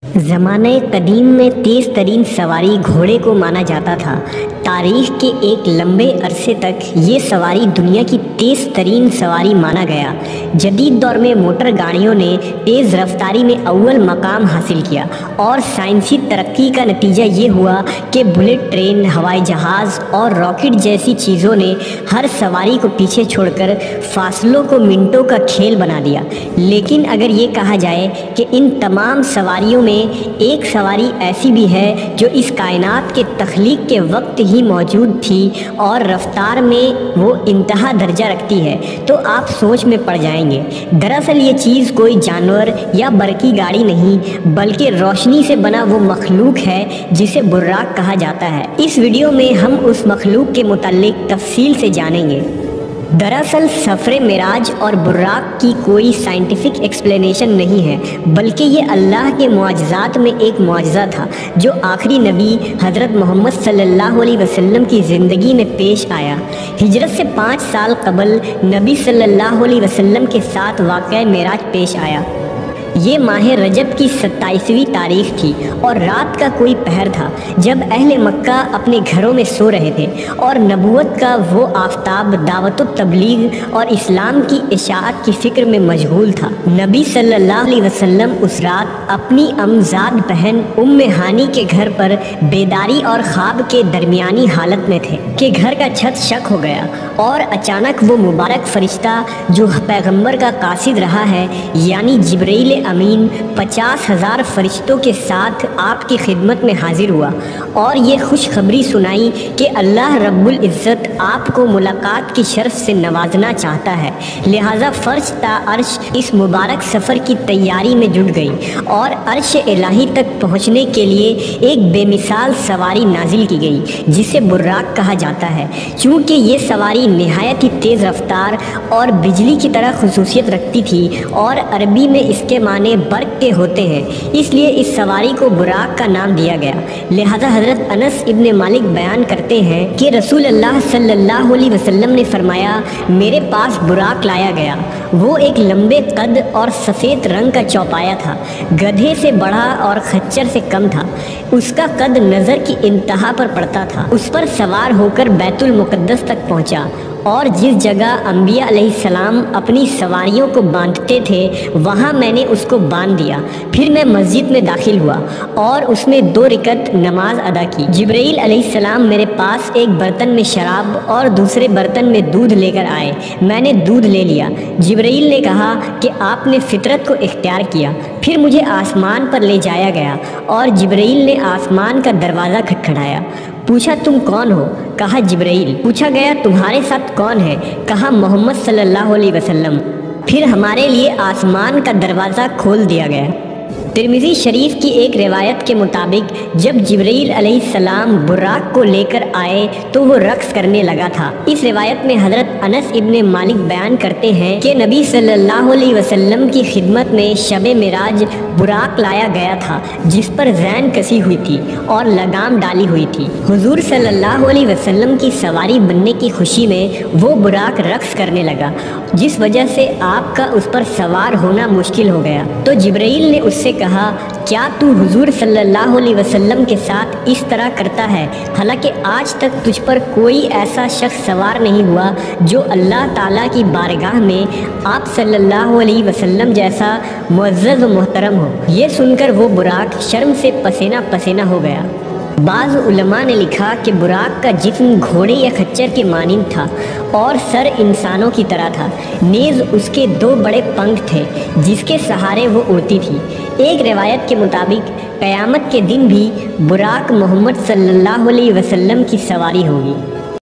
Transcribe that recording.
ज़माने कदीम में तेज़ तरीन सवारी घोड़े को माना जाता था। तारीख़ के एक लंबे अरसे तक ये सवारी दुनिया की तेज़ तरीन सवारी माना गया। जदीद दौर में मोटर गाड़ियों ने तेज़ रफ्तारी में अव्वल मकाम हासिल किया और साइंसी तरक्की का नतीजा ये हुआ कि बुलेट ट्रेन, हवाई जहाज़ और रॉकेट जैसी चीज़ों ने हर सवारी को पीछे छोड़कर फासलों को मिनटों का खेल बना दिया। लेकिन अगर ये कहा जाए कि इन तमाम सवारियों में एक सवारी ऐसी भी है जो इस कायनात के तख्लीक के वक्त ही मौजूद थी और रफ्तार में वो इंतहा दर्जा रखती है, तो आप सोच में पड़ जाएंगे। दरअसल ये चीज़ कोई जानवर या बरकी गाड़ी नहीं बल्कि रोशनी से बना वो मखलूक है जिसे बुर्राक कहा जाता है। इस वीडियो में हम उस मखलूक के मुताल्लिक तफसील से जानेंगे। दरअसल सफ़र मिराज और बुर्राक की कोई साइंटिफिक एक्सप्लेनेशन नहीं है, बल्कि ये अल्लाह के मुआजिज़ात में एक मुआजिज़ा था जो आखिरी नबी हज़रत मोहम्मद सल्लल्लाहु अलैहि वसल्लम की ज़िंदगी में पेश आया। हिजरत से 5 साल कबल नबी सल्लल्लाहु अलैहि वसल्लम के साथ वाक़या मिराज पेश आया। ये माह रजब की 27वीं तारीख थी और रात का कोई पहर था जब अहले मक्का अपने घरों में सो रहे थे और नबूवत का वो आफताब दावत तबलीग और इस्लाम की इशाअत की फ़िक्र में मशगूल था। नबी सल्लल्लाहु अलैहि वसल्लम उस रात अपनी अमजाद बहन उम्मे हानी के घर पर बेदारी और ख्वाब के दरमियानी हालत में थे कि घर का छत शक हो गया और अचानक वो मुबारक फ़रिश्ता जो पैगम्बर का कासिद रहा है यानी जिब्रील अमीन 50,000 फरिश्तों के साथ आपकी खिदमत में हाजिर हुआ और ये खुशखबरी सुनाई कि अल्लाह रब्बुल इज़्ज़त आपको मुलाकात की शर्फ से नवाजना चाहता है। लिहाजा फ़र्श ता अर्श इस मुबारक सफ़र की तैयारी में जुट गई और अर्श इलाही तक पहुँचने के लिए एक बेमिसाल सवारी नाजिल की गई जिसे बुर्राक कहा जाता है। चूँकि ये सवारी नहायत ही तेज़ रफ्तार और बिजली की तरह खसूसियत रखती थी और अरबी में इसके माने बर्क के होते हैं, इसलिए इस सवारी को बुराक का नाम दिया गया। लिहाजा हज़रत अनस इब्न मालिक बयान करते हैं कि रसूल अल्लाह सल्लल्लाहु अलैहि वसल्लम ने फरमाया, मेरे पास बुराक लाया गया। वो एक लंबे कद और सफ़ेद रंग का चौपाया था, गधे से बड़ा और खच्चर से कम था। उसका कद नज़र की इंतहा पर पड़ता था। उस पर सवार होकर बैतुल मुक़द्दस तक पहुँचा और जिस जगह अंबिया अलैहिस्सलाम अपनी सवारियों को बांधते थे वहाँ मैंने उसको बांध दिया। फिर मैं मस्जिद में दाखिल हुआ और उसमें 2 रकअत नमाज अदा की। जिब्रील अलैहिस्सलाम मेरे पास एक बर्तन में शराब और दूसरे बर्तन में दूध लेकर आए। मैंने दूध ले लिया। जिब्रील ने कहा कि आपने फितरत को इख्तियार किया। फिर मुझे आसमान पर ले जाया गया और जिब्रील ने आसमान का दरवाज़ा खटखटाया। पूछा, तुम कौन हो? कहा, जिब्रील। पूछा गया, तुम्हारे साथ कौन है? कहा, मोहम्मद सल्लल्लाहु अलैहि वसल्लम। फिर हमारे लिए आसमान का दरवाज़ा खोल दिया गया। तिर्मिज़ी शरीफ की एक रिवायत के मुताबिक जब जिब्रील अलैहिस्सलाम बुर्राक को लेकर आए तो वो रक्स करने लगा था। इस रिवायत में हज़रत अनस इब्न मालिक बयान करते हैं कि नबी सल्लल्लाहु अलैहि वसल्लम की खिदमत में शब मिराज बुराक लाया गया था जिस पर जैन कसी हुई थी और लगाम डाली हुई थी। हुजूर सल्लल्लाहु अलैहि वसल्लम की सवारी बनने की खुशी में वो बुराक रक्स करने लगा, जिस वजह से आपका उस पर सवार होना मुश्किल हो गया। तो जिब्रील ने उससे कहा, क्या तू हुजूर सल्लल्लाहु अलैहि वसल्लम के साथ इस तरह करता है? हालांकि आज तक तुझ पर कोई ऐसा शख्स सवार नहीं हुआ जो अल्लाह ताला की बारगाह में आप सल्लल्लाहु अलैहि वसल्लम जैसा मुअज़्ज़ज़ व मोहतरम हो। ये सुनकर वो बुराक शर्म से पसीना पसीना हो गया। बाज़ उलमा ने लिखा कि बुराक का जिस्म घोड़े या खच्चर के मानिंद था और सर इंसानों की तरह था। नेज़ उसके 2 बड़े पंख थे जिसके सहारे वो उड़ती थी। एक रिवायत के मुताबिक क़यामत के दिन भी बुराक मोहम्मद सल्लल्लाहु अलैहि वसल्लम की सवारी होगी।